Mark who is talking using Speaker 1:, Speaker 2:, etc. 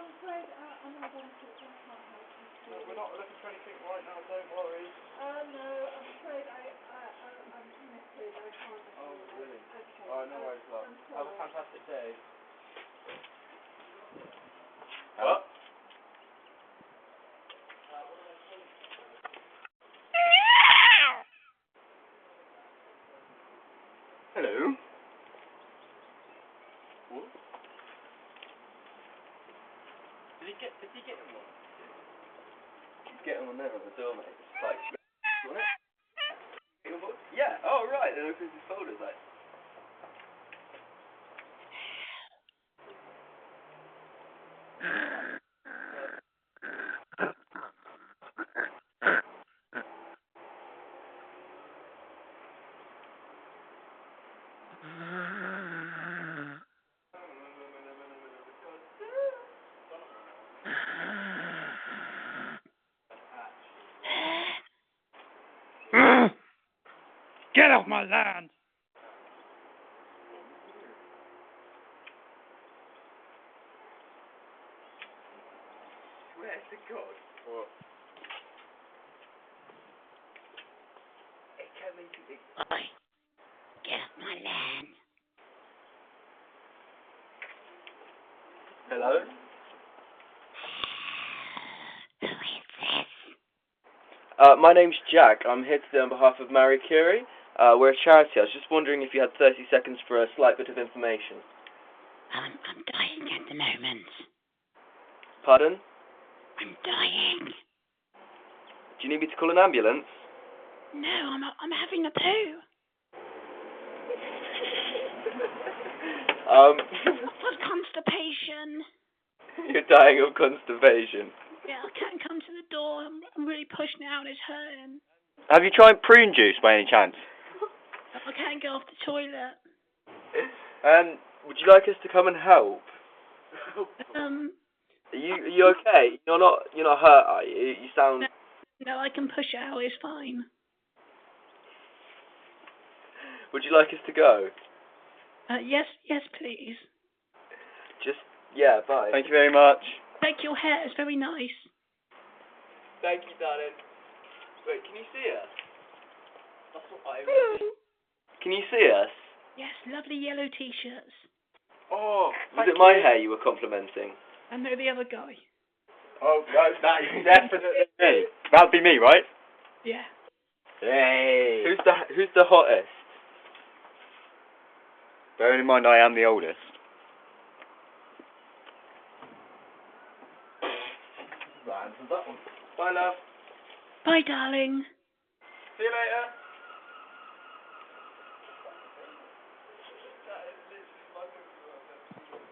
Speaker 1: I'm afraid I'm not going to. I can't help you.
Speaker 2: No, we're not looking for anything right now, don't worry.
Speaker 1: No, I'm afraid I'm committed. I can't.
Speaker 2: Oh, really?
Speaker 1: Okay.
Speaker 2: Oh, no worries, love.
Speaker 1: I'm
Speaker 2: Have a
Speaker 1: sorry.
Speaker 2: fantastic day.
Speaker 3: What? Hello? What? Did he get him one? Get him on there on the door, mate. It's like, you want it? Yeah, oh right, then opens his folders like.
Speaker 4: Get off my land!
Speaker 3: Swear to God. What? It can't make you think.
Speaker 4: Oi, get off my land.
Speaker 3: Hello?
Speaker 4: Who is this?
Speaker 3: My name's Jack. I'm here today on behalf of Marie Curie. We're a charity. I was just wondering if you had 30 seconds for a slight bit of information.
Speaker 4: I'm dying at the moment.
Speaker 3: Pardon?
Speaker 4: I'm dying.
Speaker 3: Do you need me to call an ambulance?
Speaker 4: No, I'm having a poo. Of constipation.
Speaker 3: You're dying of constipation.
Speaker 4: Yeah, I can't come to the door. I'm really pushing out. It's hurting.
Speaker 5: Have you tried prune juice by any chance?
Speaker 4: I can't get off the toilet.
Speaker 3: Would you like us to come and help? Are you okay? You're not hurt, are you? You sound.
Speaker 4: No, I can push out. It's fine.
Speaker 3: Would you like us to go?
Speaker 4: Yes, please.
Speaker 3: Bye.
Speaker 5: Thank you very much.
Speaker 4: Like your hair. It's very nice.
Speaker 3: Thank you, darling. Wait, can you see us? That's what I
Speaker 4: Hello.
Speaker 3: Can you see us?
Speaker 4: Yes, lovely yellow t-shirts.
Speaker 3: Oh, was it my hair you were complimenting?
Speaker 4: I know the other guy.
Speaker 5: Oh, no, that is definitely me. That'd be me, right?
Speaker 4: Yeah.
Speaker 5: Hey.
Speaker 3: Who's the hottest?
Speaker 5: Bearing in mind I am the oldest.
Speaker 3: Right, answers that one. Bye, love.
Speaker 4: Bye, darling.
Speaker 3: See you later.